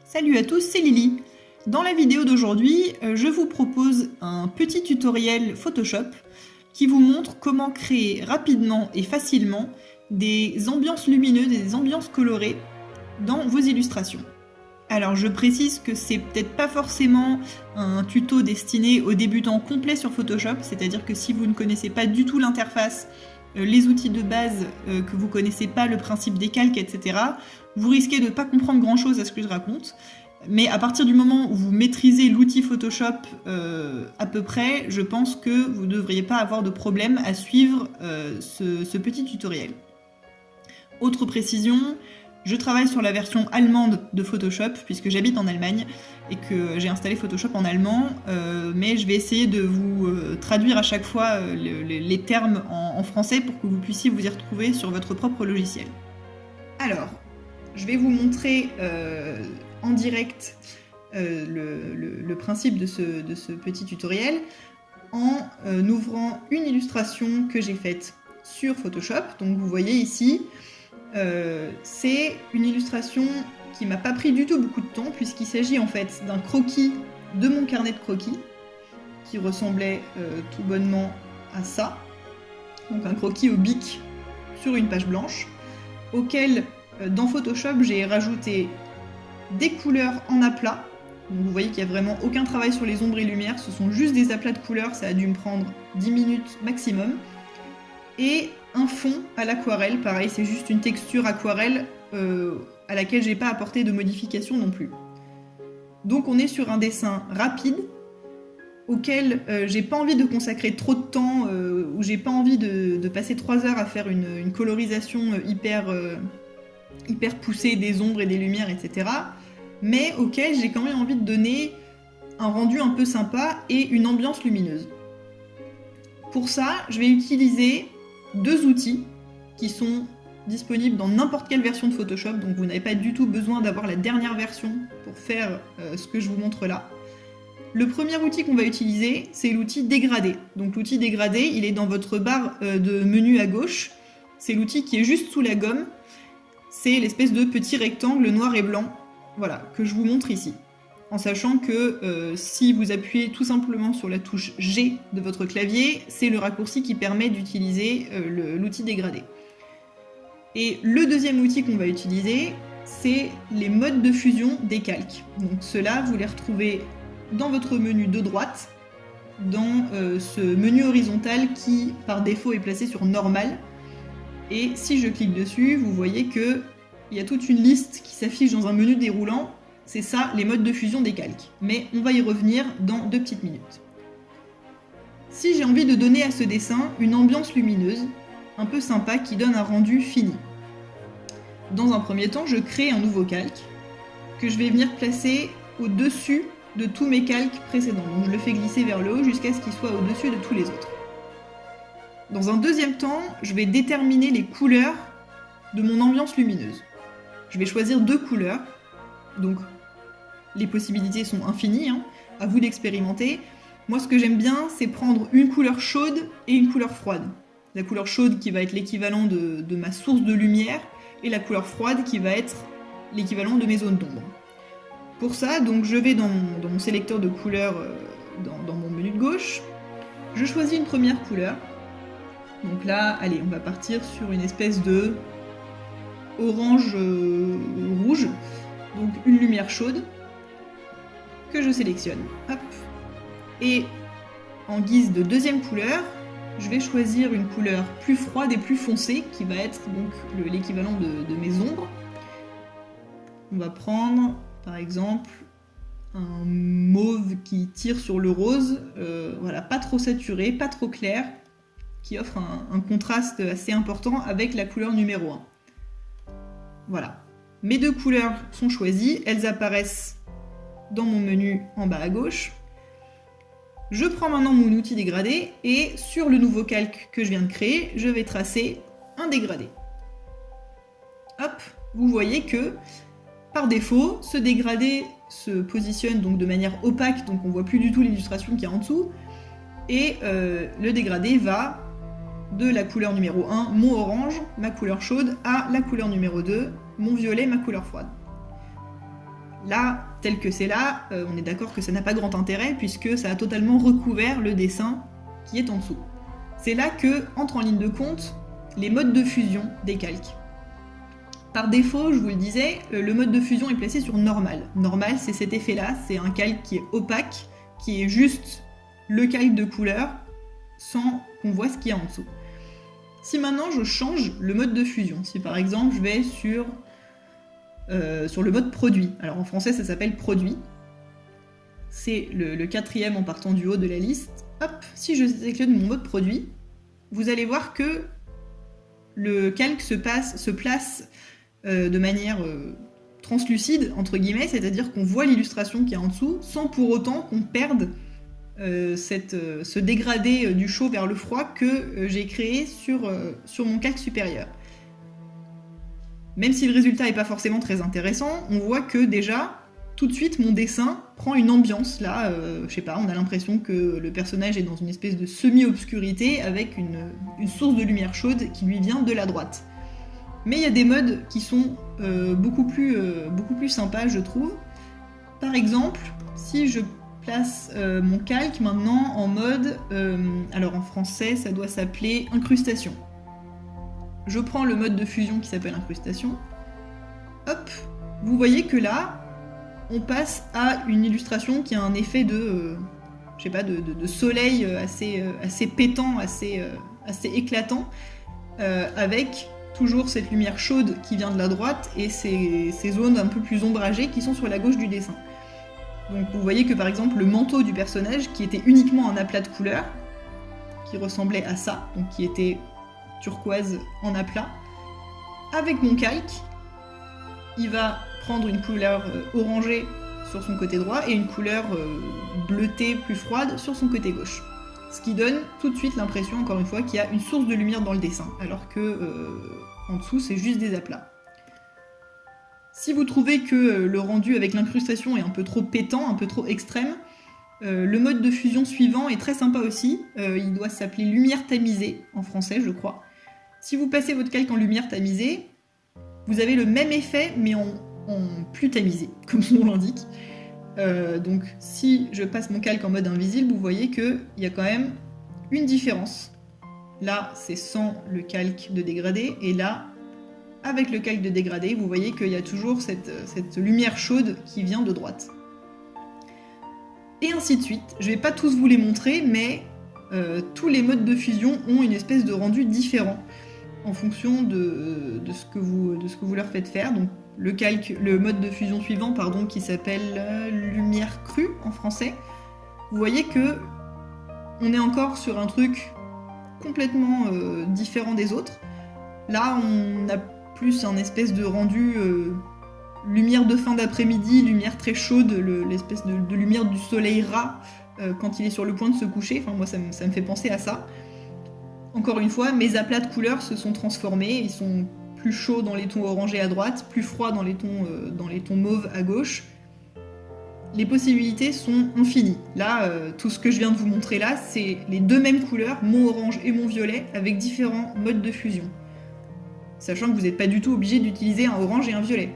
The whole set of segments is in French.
Salut à tous, c'est Lily. Dans la vidéo d'aujourd'hui, je vous propose un petit tutoriel Photoshop qui vous montre comment créer rapidement et facilement des ambiances lumineuses et des ambiances colorées dans vos illustrations. Alors je précise que c'est peut-être pas forcément un tuto destiné aux débutants complets sur Photoshop, c'est-à-dire que si vous ne connaissez pas du tout l'interface, les outils de base, que vous connaissez pas le principe des calques, etc., vous risquez de ne pas comprendre grand-chose à ce que je raconte. Mais à partir du moment où vous maîtrisez l'outil Photoshop à peu près, je pense que vous ne devriez pas avoir de problème à suivre ce petit tutoriel. Autre précision, je travaille sur la version allemande de Photoshop puisque j'habite en Allemagne et que j'ai installé Photoshop en allemand, mais je vais essayer de vous traduire à chaque fois les termes en français pour que vous puissiez vous y retrouver sur votre propre logiciel. Alors, je vais vous montrer en direct le principe de ce petit tutoriel en ouvrant une illustration que j'ai faite sur Photoshop. Donc vous voyez ici, c'est une illustration qui m'a pas pris du tout beaucoup de temps puisqu'il s'agit en fait d'un croquis de mon carnet de croquis qui ressemblait tout bonnement à ça. Donc un croquis au bic sur une page blanche auquel dans Photoshop j'ai rajouté des couleurs en aplat. Donc vous voyez qu'il n'y a vraiment aucun travail sur les ombres et lumières, ce sont juste des aplats de couleurs, ça a dû me prendre 10 minutes maximum. Et un fond à l'aquarelle, pareil, c'est juste une texture aquarelle à laquelle j'ai pas apporté de modification non plus. Donc on est sur un dessin rapide, auquel j'ai pas envie de consacrer trop de temps, où j'ai pas envie de passer 3 heures à faire une colorisation hyper poussée des ombres et des lumières, etc. Mais auquel j'ai quand même envie de donner un rendu un peu sympa et une ambiance lumineuse. Pour ça, je vais utiliser 2 outils qui sont disponibles dans n'importe quelle version de Photoshop, donc vous n'avez pas du tout besoin d'avoir la dernière version pour faire ce que je vous montre là. Le premier outil qu'on va utiliser, c'est l'outil dégradé. Donc l'outil dégradé, il est dans votre barre de menu à gauche. C'est l'outil qui est juste sous la gomme. C'est l'espèce de petit rectangle noir et blanc, voilà, que je vous montre ici. En sachant que si vous appuyez tout simplement sur la touche G de votre clavier, c'est le raccourci qui permet d'utiliser l'outil dégradé. Et le deuxième outil qu'on va utiliser, c'est les modes de fusion des calques. Donc ceux-là, vous les retrouvez dans votre menu de droite, dans ce menu horizontal qui, par défaut, est placé sur Normal. Et si je clique dessus, vous voyez qu'il y a toute une liste qui s'affiche dans un menu déroulant. C'est ça, les modes de fusion des calques. Mais on va y revenir dans 2 petites minutes. Si j'ai envie de donner à ce dessin une ambiance lumineuse, un peu sympa, qui donne un rendu fini. Dans un premier temps, je crée un nouveau calque que je vais venir placer au-dessus de tous mes calques précédents. Donc je le fais glisser vers le haut jusqu'à ce qu'il soit au-dessus de tous les autres. Dans un deuxième temps, je vais déterminer les couleurs de mon ambiance lumineuse. Je vais choisir 2 couleurs, donc les possibilités sont infinies, hein, à vous d'expérimenter. Moi, ce que j'aime bien, c'est prendre une couleur chaude et une couleur froide. La couleur chaude qui va être l'équivalent de ma source de lumière, et la couleur froide qui va être l'équivalent de mes zones d'ombre. Pour ça, donc, je vais dans mon sélecteur de couleurs, dans mon menu de gauche, je choisis une première couleur. Donc là, allez, on va partir sur une espèce de orange rouge, donc une lumière chaude, que je sélectionne. Hop. Et en guise de deuxième couleur, je vais choisir une couleur plus froide et plus foncée, qui va être donc l'équivalent de mes ombres. On va prendre, par exemple, un mauve qui tire sur le rose, voilà, pas trop saturé, pas trop clair, qui offre un contraste assez important avec la couleur numéro 1. Voilà. Mes 2 couleurs sont choisies, elles apparaissent dans mon menu en bas à gauche. Je prends maintenant mon outil dégradé et sur le nouveau calque que je viens de créer, je vais tracer un dégradé. Hop, vous voyez que par défaut, ce dégradé se positionne donc de manière opaque, donc on voit plus du tout l'illustration qui est en dessous, et le dégradé va de la couleur numéro 1, mon orange, ma couleur chaude, à la couleur numéro 2, mon violet, ma couleur froide. Là, tel que c'est là, on est d'accord que ça n'a pas grand intérêt puisque ça a totalement recouvert le dessin qui est en dessous. C'est là que entrent en ligne de compte les modes de fusion des calques. Par défaut, je vous le disais, le mode de fusion est placé sur normal. Normal, c'est cet effet-là, c'est un calque qui est opaque, qui est juste le calque de couleur, sans qu'on voit ce qu'il y a en dessous. Si maintenant je change le mode de fusion, si par exemple je vais sur le mode produit, alors en français ça s'appelle produit, c'est le quatrième en partant du haut de la liste, hop, si je sélectionne mon mode produit, vous allez voir que le calque se place de manière translucide, entre guillemets, c'est-à-dire qu'on voit l'illustration qui est en dessous, sans pour autant qu'on perde ce dégradé du chaud vers le froid que j'ai créé sur mon calque supérieur. Même si le résultat n'est pas forcément très intéressant, on voit que déjà, tout de suite, mon dessin prend une ambiance. Là, je sais pas, on a l'impression que le personnage est dans une espèce de semi-obscurité avec une source de lumière chaude qui lui vient de la droite. Mais il y a des modes qui sont beaucoup plus sympas, je trouve. Par exemple, si je place mon calque maintenant en mode, alors en français ça doit s'appeler incrustation. Je prends le mode de fusion qui s'appelle incrustation. Hop, vous voyez que là, on passe à une illustration qui a un effet de soleil assez pétant, assez éclatant, avec toujours cette lumière chaude qui vient de la droite et ces zones un peu plus ombragées qui sont sur la gauche du dessin. Donc vous voyez que par exemple le manteau du personnage, qui était uniquement un aplat de couleurs, qui ressemblait à ça, donc qui était turquoise en aplat, avec mon calque, il va prendre une couleur orangée sur son côté droit et une couleur bleutée plus froide sur son côté gauche. Ce qui donne tout de suite l'impression, encore une fois, qu'il y a une source de lumière dans le dessin, alors que en dessous c'est juste des aplats. Si vous trouvez que le rendu avec l'incrustation est un peu trop pétant, un peu trop extrême, le mode de fusion suivant est très sympa aussi, il doit s'appeler lumière tamisée, en français je crois. Si vous passez votre calque en lumière tamisée, vous avez le même effet mais en plus tamisé, comme son nom l'indique. Donc si je passe mon calque en mode invisible, vous voyez qu'il y a quand même une différence. Là, c'est sans le calque de dégradé, et là, avec le calque de dégradé, vous voyez qu'il y a toujours cette lumière chaude qui vient de droite. Et ainsi de suite. Je vais pas tous vous les montrer, mais tous les modes de fusion ont une espèce de rendu différent en fonction de ce que vous leur faites faire. Donc le mode de fusion suivant, qui s'appelle lumière crue en français, vous voyez que on est encore sur un truc complètement différent des autres. Là, on a plus un espèce de rendu lumière de fin d'après-midi, lumière très chaude, l'espèce de lumière du soleil ras quand il est sur le point de se coucher. Enfin, moi, ça me fait penser à ça. Encore une fois, mes aplats de couleurs se sont transformés, ils sont plus chauds dans les tons orangés à droite, plus froids dans les tons mauves à gauche. Les possibilités sont infinies. Là, tout ce que je viens de vous montrer là, c'est les deux mêmes couleurs, mon orange et mon violet, avec différents modes de fusion. Sachant que vous n'êtes pas du tout obligé d'utiliser un orange et un violet.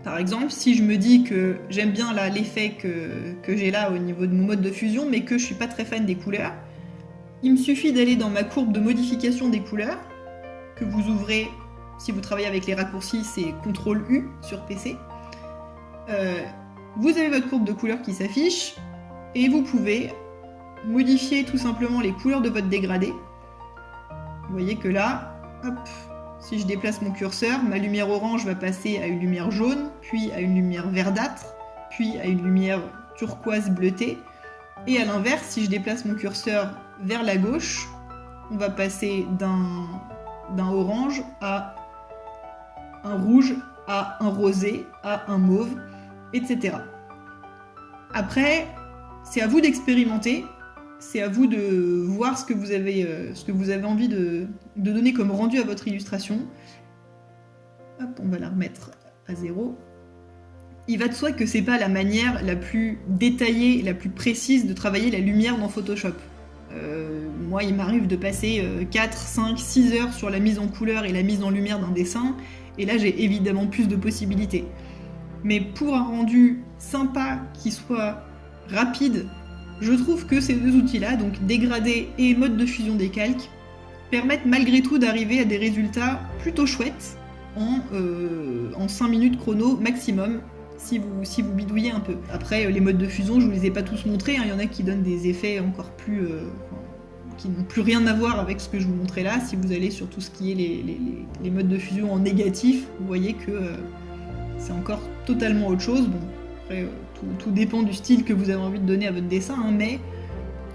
Par exemple, si je me dis que j'aime bien là l'effet que j'ai là au niveau de mon mode de fusion, mais que je suis pas très fan des couleurs, il me suffit d'aller dans ma courbe de modification des couleurs, que vous ouvrez, si vous travaillez avec les raccourcis, c'est CTRL-U sur PC. Vous avez votre courbe de couleurs qui s'affiche, et vous pouvez modifier tout simplement les couleurs de votre dégradé. Vous voyez que là, hop, si je déplace mon curseur, ma lumière orange va passer à une lumière jaune, puis à une lumière verdâtre, puis à une lumière turquoise bleutée. Et à l'inverse, si je déplace mon curseur vers la gauche, on va passer d'un orange à un rouge, à un rosé, à un mauve, etc. Après, c'est à vous d'expérimenter, c'est à vous de voir ce que vous avez envie de donner comme rendu à votre illustration. Hop, on va la remettre à 0. Il va de soi que c'est pas la manière la plus détaillée, la plus précise de travailler la lumière dans Photoshop. Moi, il m'arrive de passer 4, 5, 6 heures sur la mise en couleur et la mise en lumière d'un dessin, et là j'ai évidemment plus de possibilités. mais pour un rendu sympa qui soit rapide, je trouve que ces deux outils-là, donc dégradé et mode de fusion des calques, permettent malgré tout d'arriver à des résultats plutôt chouettes en 5 minutes chrono maximum, si vous bidouillez un peu. Après, les modes de fusion, je vous les ai pas tous montrés, hein. Il y en a qui donnent des effets encore plus... qui n'ont plus rien à voir avec ce que je vous montrais là. Si vous allez sur tout ce qui est les modes de fusion en négatif, vous voyez que c'est encore totalement autre chose. Bon, après, tout dépend du style que vous avez envie de donner à votre dessin, hein, mais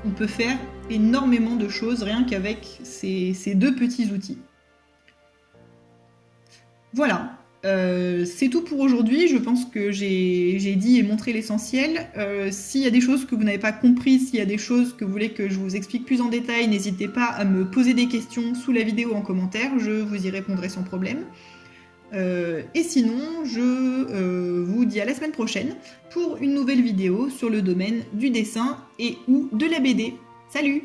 on peut faire énormément de choses rien qu'avec ces deux petits outils. Voilà, c'est tout pour aujourd'hui. Je pense que j'ai dit et montré l'essentiel. S'il y a des choses que vous n'avez pas comprises, s'il y a des choses que vous voulez que je vous explique plus en détail, n'hésitez pas à me poser des questions sous la vidéo en commentaire, je vous y répondrai sans problème. Et sinon, je vous dis à la semaine prochaine pour une nouvelle vidéo sur le domaine du dessin et ou de la BD. Salut!